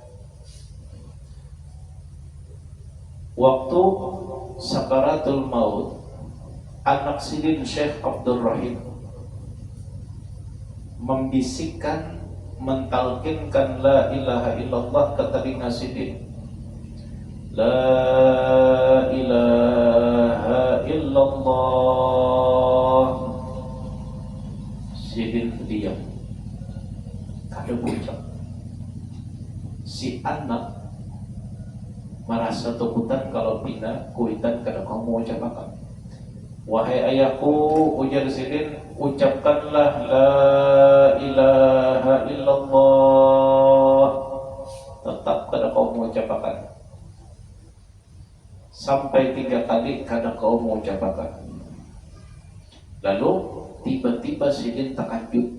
Waktu sakaratul maut, anak Sidin Syekh Abdul Rahim membisikkan, mentalkinkan la ilaha illallah ke telinga Sidin. La ilaha illallah. Sidin diam, kada bocah. Si anak merasa takutan kalau pindah kuitan kada kamu ucapkan. Wahai ayahku, ujar Sidin, ucapkanlah la ilaha illallah. Tetap kada kau mengucapkan. Sampai 3 kali kada kau mengucapkan. Lalu tiba-tiba Sidin takjub.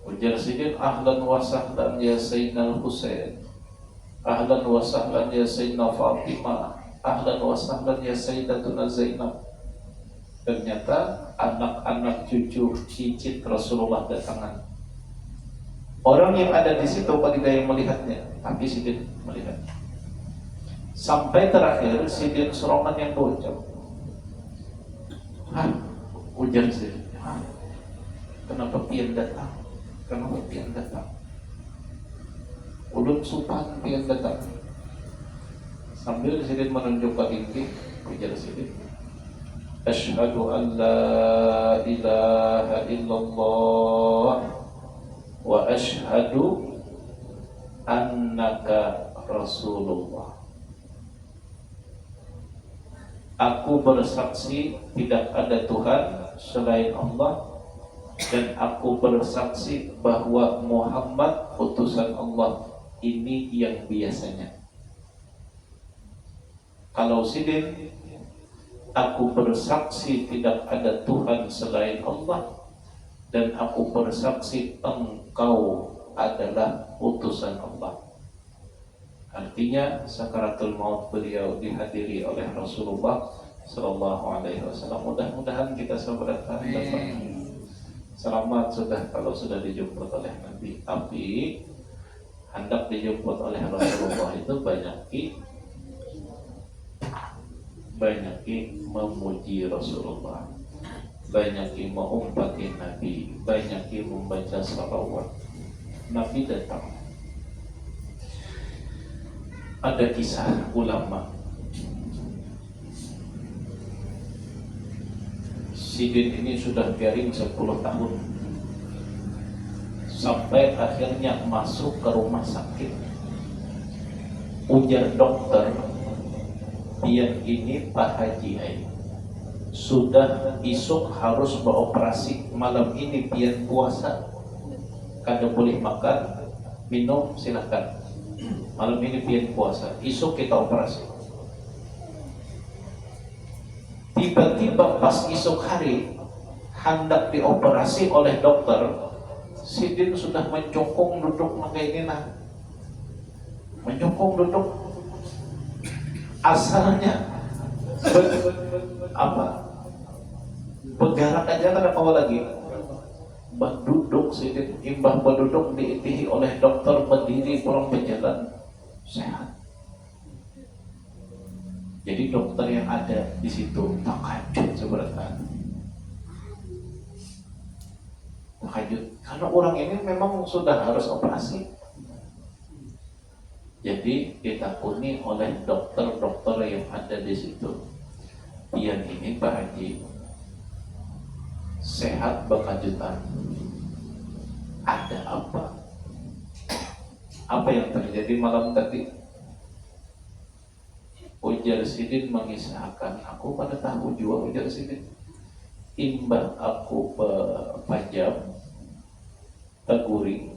Ujar Sidin, ahlan wa sahlan ya Sayyidina Husain, ahlan wa sahlan ya Sayyidina Fatimah, ahlan wa sahlan ya Sayyidatuna Zainab. Ternyata anak-anak cucu cicit Rasulullah datangan. Orang yang ada di situ pada yang melihatnya, tapi Sidin melihat. Sampai terakhir Sidin serongan yang bocap. Ujar Sidin, kenapa pian datang? Kenapa pian datang? Ulun supan pian datang. Sambil Sidin menunjuk ke dinding, ujar Sidin, Asyhadu an la ilaha illallah wa asyhadu annaka Rasulullah. Aku bersaksi tidak ada Tuhan selain Allah, dan aku bersaksi bahwa Muhammad utusan Allah. Ini yang biasanya. Kalau Sidin, aku bersaksi tidak ada Tuhan selain Allah, dan aku bersaksi engkau adalah utusan Allah. Artinya sakaratul maut beliau dihadiri oleh Rasulullah Sallallahu Alaihi Wasallam. Mudah-mudahan kita seberapa dapat selamat kalau sudah dijemput oleh Nabi. Tapi hendak dijemput oleh Rasulullah itu banyak memuji Rasulullah, banyak mengumpati Nabi, banyak membaca salawat. Nabi datang. Ada kisah ulama. Sidin ini sudah garing 10 tahun, sampai akhirnya masuk ke rumah sakit. Ujar dokter, pian ini Pak Haji sudah isuk harus beroperasi. Malam ini pian puasa, kada boleh makan, minum silakan. Malam ini pian puasa, isuk kita operasi. Tiba-tiba pas isuk hari hendak dioperasi oleh dokter, Sidin sudah mencokong duduk pakai ini nah. Mencokong duduk. Asalnya bergerak aja kada kau lagi. Berduduk Sidin, imbah berduduk diitihi oleh dokter, berdiri pulang berjalan sehat. Jadi dokter yang ada di situ takjub sebenarnya. Takjub karena orang ini memang sudah harus operasi. Jadi ditakuni oleh dokter-dokter yang ada di situ. Pian ini Pak Haji sehat berkejutan. Ada apa? Apa yang terjadi malam tadi? Ujar Sidin mengisahkan, aku pada tahu jua ujar Sidin. Imbah aku pajam teguring.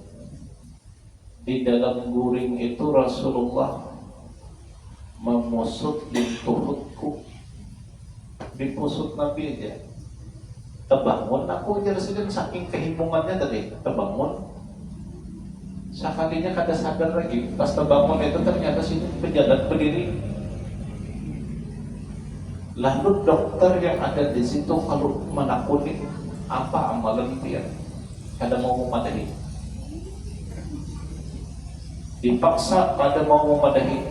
Di dalam guring itu Rasulullah memusut di tuhutku. Dipusut Nabi aja. Tebangun aku ujar Sidin saking kehimungannya tadi. Tebangun. Sekalinya kada sadar lagi. Pas terbangun itu ternyata Sidin berjalan berdiri. Lalu dokter yang ada di situ kalau menakuni apa amalan dia, kada mau memadahi. Dipaksa kada mau memadahi.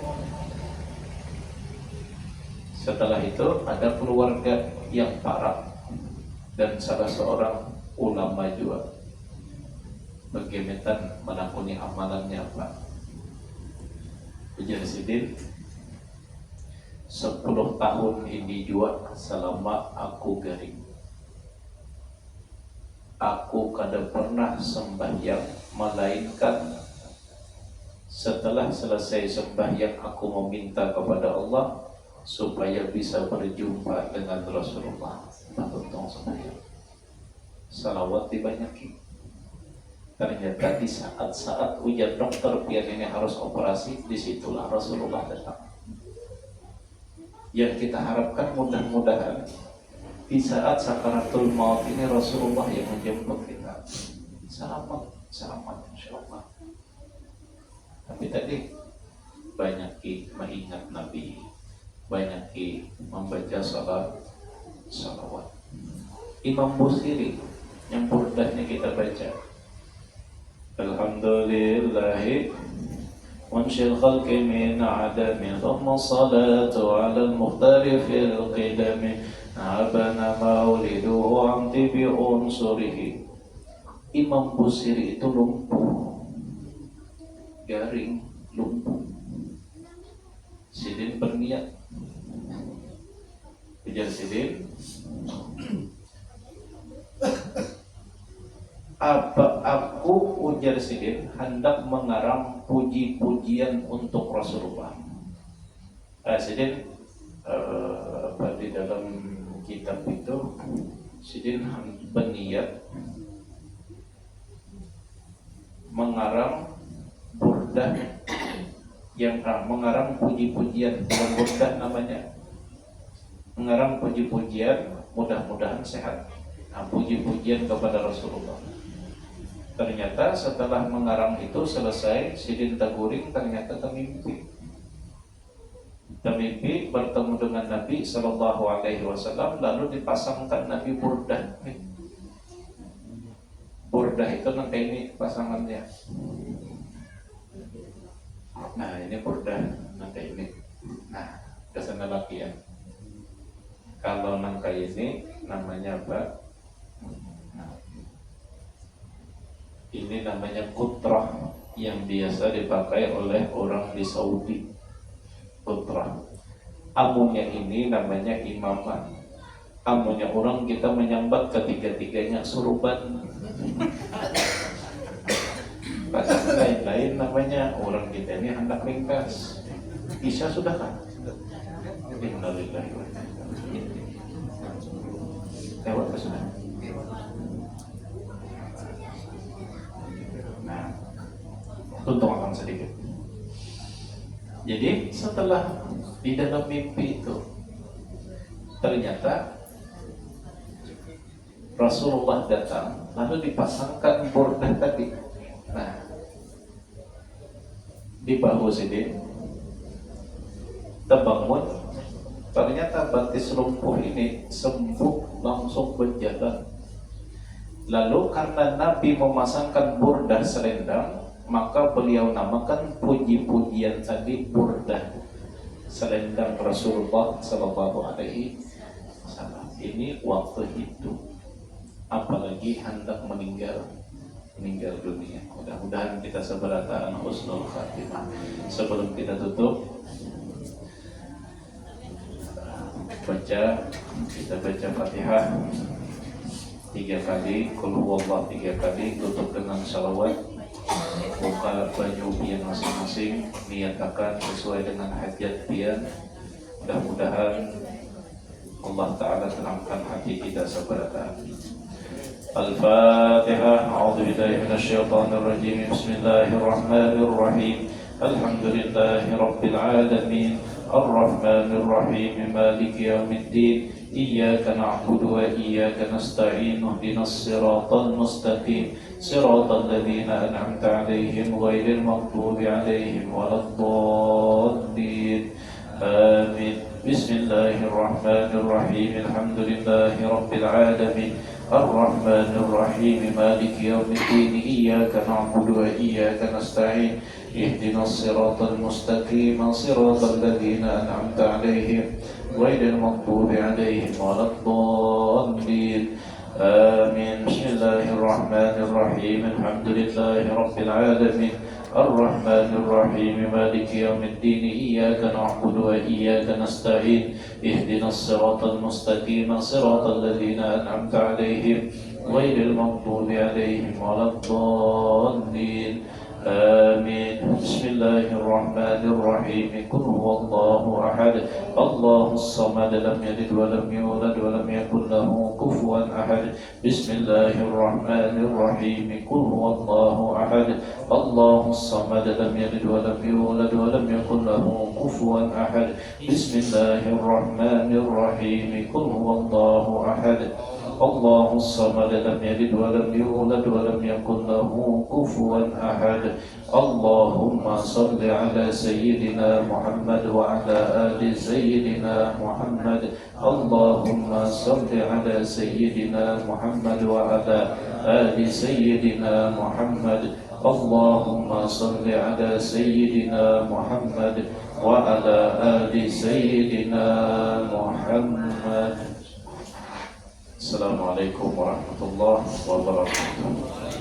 Setelah itu ada keluarga yang parah dan salah seorang ulama juga. Bagaimana menakuni amalannya apa? Ujar Sidin, 10 tahun ini juga selama aku garing. Aku kada pernah sembahyang melainkan setelah selesai sembahyang aku meminta kepada Allah supaya bisa berjumpa dengan Rasulullah. Tentang sembahyang. Salawat dibanyakin. Ternyata di saat-saat ujar dokter biar ini harus operasi, disitulah Rasulullah datang. Yang kita harapkan mudah-mudahan di saat sakaratul maut ini Rasulullah yang menjemput kita. Selamat, selamat insyaallah. Tapi tadi banyak mengingat Nabi, banyak membaca salawat. Imam Busiri yang burdahnya kita baca. Alhamdulillahi Munshil khalqi min adami Thumma salatu ala al-muhtari fil qidami Abana mauliduhu amti bi unsurihi. Imam Busiri itu lumpuh, garing, lumpuh. Sidin berniat. Ujar Sidin, apa aku ujar Sidin hendak mengarang puji-pujian untuk Rasulullah. Sidin di dalam kitab itu Sidin berniat mengarang burdah yang mengarang puji-pujian, bukan burdah namanya, mengarang puji-pujian, mudah-mudahan sehat. Puji-pujian kepada Rasulullah. Ternyata setelah mengarang itu selesai, Sidin Taguring ternyata termimpi. Termimpi bertemu dengan Nabi Sallallahu Alaihi Wasallam, lalu dipasangkan Nabi burdah. Burdah itu nanti ini pasangannya. Nah ini burdah nanti ini. Nah kesana lagi ya. Kalau nangka ini namanya apa? Ini namanya kutrah yang biasa dipakai oleh orang di Saudi. Kutrah. Amunnya ini namanya imamah. Amunnya orang kita menyambat ketiga-tiganya surban. Padahal lain-lain namanya orang kita ini hendak ringkas. Isya sudah kan? Innalillahi wa inna ilaihi raji'un. Lewat ke sudah. Nah, tuntut akan sedikit. Jadi setelah di dalam mimpi itu ternyata Rasulullah datang, lalu dipasangkan burdah tadi. Nah, di bahu Sidin terbangun, ternyata batis lumpuh ini sembuh langsung berjalan. Lalu karena Nabi memasangkan burdah selendang, maka beliau namakan puji-pujian tadi burdah selendang Rasulullah Sallallahu Alaihi Wasallam. Ini waktu hidup, apalagi hendak meninggal dunia. Mudah-mudahan kita seberataan husnul khatimah. Sebelum kita tutup, kita baca Fatihah 3 kali, Qul huwallah 3 kali, tutup dengan salawat, buka baju pian masing-masing, niatakan sesuai dengan hajat pian. Mudah-mudahan Allah Ta'ala tenangkan hati kita seberata. Al-Fatihah. A'udzubillahi minasyaitonirrajim. Bismillahirrahmanirrahim. Alhamdulillahi Rabbil Alamin. Ar-Rahmanir Rahim. Maliki Yawmiddin. Iyyaka na'budu wa iyyaka nasta'in. Ihdinas siratal mustaqim. Siratal ladzina an'amta 'alaihim ghairil maghdubi 'alaihim waladdallin. Amin. Bismillahirrahmanirrahim. Alhamdulillahi Rabbil Alamin. Ar-Rahmanir Rahim. Maliki Yawmiddin. Iyyaka na'budu wa iyyaka nasta'in. Ihdinas siratal mustaqim. Siratal ladzina an'amta 'alaihim ghairil maghdubi 'alaihim waladdallin. Amin. Bismillahirrahmanirrahim. Alhamdulillahi Rabbil Alamin. Ar-Rahmanir Rahim. Maliki Yawmiddin. Iyyaka na'budu wa iyyaka nasta'in. Ihdinas siratal mustaqim. Siratal ladzina an'amta 'alaihim ghairil maghdubi 'alaihim waladdallin. Amin. Bismillahirrahmanirrahim. Qul huwallahu ahad. Allahus samad. Lam yalid wa lam yulad wa lam yakul lahu kufuwan ahad. Bismillahirrahmanirrahim. Qul huwallahu ahad. Allahus samad. Lam yalid wa lam yulad wa lam yakul lahu kufuwan ahad. Bismillahirrahmanirrahim. Qul huwallahu ahad. Allahus samad. Lam yalid wa lam yulad wa lam yakul lahu kufuwan ahad. Allahumma salli ala sayyidina Muhammad wa ala ali sayyidina Muhammad. Allahumma salli ala sayyidina Muhammad wa ala ali sayyidina Muhammad. Allahumma salli ala sayyidina Muhammad wa ala ali sayyidina Muhammad. Assalamualaikum warahmatullahi wabarakatuh.